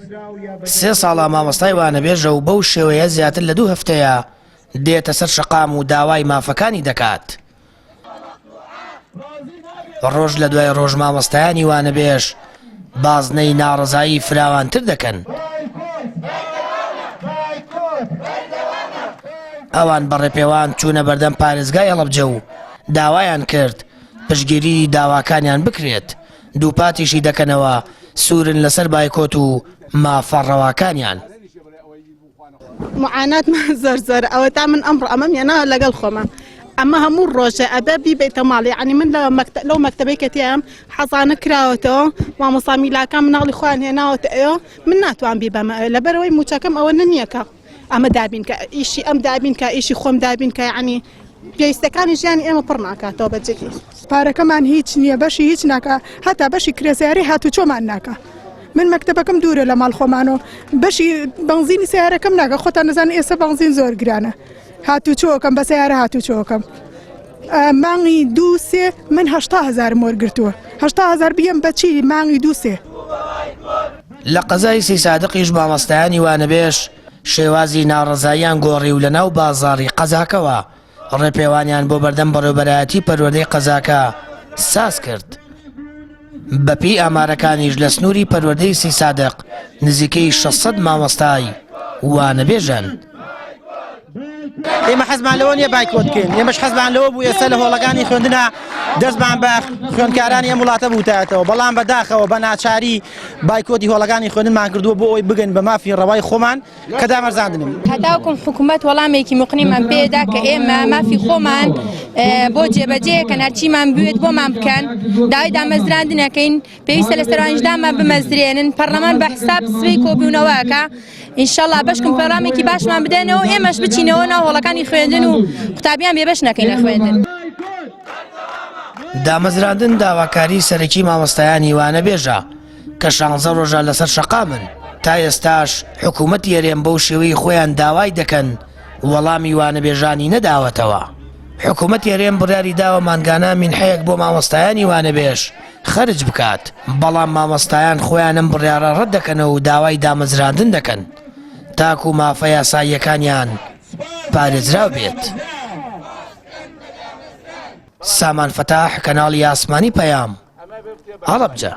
3 ساڵە مامۆستای وانەبێژە و بەو شێوەیە زیاتر لە 2 هەفتەیە دێتە سەر شەقام و داوای مافەکانی دەکات. ڕۆژ لە دوای ڕۆژ مامۆستایانی وانەبێژ بازنەی ناڕەزایی فراوانتر دەکەن. ئەوان بەڕێپێوان چوونە بەردەم پارێزگای هەڵەبجە و داوایان کرد پشتگیری داواکانیان بکرێت. دووپاتیشی دەکەنەوە سوورن لەسەر بایکۆت و مافەڕەواکانیان. معاناتمان زۆر ئەوە تا من ئەمەم یانە لەگەڵ خۆمە. ئەمە هەموو ڕۆژە ئەبە بیبێتە ماڵ، یعنی من لەو مەکتەبەی کە تێم حەزانە کراوەتەوە مامۆستا میلاکان مناڵی خۆیان هێناوەتە ئێوە من ناتوان بیبەمە لەبەرەوەی موچەکەم ئەوە نەنیەکە ئەمە دابین کە ئیشی ئەم دابین کە ئیشی خۆم دابین کە یعنی پێویستەکانی ژیانی ئێمە پڕ ناکاتەوە بەجێکی. پارەکەمان هیچ نییە، بەشی هیچ ناکە، هەتا بەشی کرێسیاری هاتوچۆمان ناکە. من مەکتەبەکەم دوورە لە ماڵ خۆمانەوە، بەشی بەنزینی سیارەکەم ناکە. خۆتان نەزانن ئێستا بەنزین زۆر گرانە. هاتوچۆکەم بە سیارە هاتوچۆکەم مانگی 2-3 من 80,000 وەرگرتووە. 80,000 بیەم بەچی مانگی 2-3. لە قەزای سی سادقیش مامۆستایانی وانەبێژ شێوازی ناڕەزاییان گۆڕی و لە ناو بازاڕی قەزاکەوە ڕێپێوانیان بۆ بەردەم بەڕێوەبەرایەتی پەروەردەی قەزاکە ساز کرد. بەپێی ئامارەکانیش لە سنووری پەروەردەی سی سادق نزیکەی 600 مامۆستای وانەبێژن. ئێمە حەزمان لەوە نییە بایکۆت بکەین، ئێمەش حەزمان لەوە بوو ئێستا لە هۆڵەکانی خوێندنە دەستمان بە خوێندکارانی ئەم وڵاتە بوتایەتەوە، بەڵام بەداخەوە بە ناچاری بایکۆتی هۆڵەکانی خوێندنمان کردووە بۆ ئەوی بگەن بە مافی ڕەوای خۆمان کە دامەرزاندنم. هەتاوکم حکوومەت وەڵامێکی مقنیمان پێدا کە ئێمە مافی خۆمان بۆ جێبەجێکە نەرچیمان بوێت بۆمان بکەن، داوای دامەزراندنەکەین، پێویستە لە سەروانیشدامان بمەزرێنن، پەرلەمان بە حساب سبەی کۆبوونەوەکە ئینشەڵڵا بەشکم پەرلەمێکی باشمان بدەنەوە ئێمەش بچینەوە ناو هۆڵەکانی خوێندن و قوتابیان بێبەش نەکەین لە خوێندن. دامەزراندن داواکاری سەرەکی مامۆستایانی وانەبێژە کە 16 ڕۆژە لەسەر شەقامن. تا ئێستاش حکوومەتی هەرێم بەو شێوەی خۆیان داوای دەکەن وەڵامی وانەبێژانی نەداوەتەوە. حکوومەتی هەرێم بڕیاری داوە مانگانە مینحەیەک بۆ مامۆستایانی وانەبێژ خەرج بکات، بەڵام مامۆستایان خۆیان ئەم بڕیارە ڕەت دەکەنەوە و داوای دامەزراندن دەکەن تاکو مافە یاساییەکانیان پارێزراو بێت. سامان فەتاح، کەناڵی ئاسمانی پەیام، هەڵەبجە.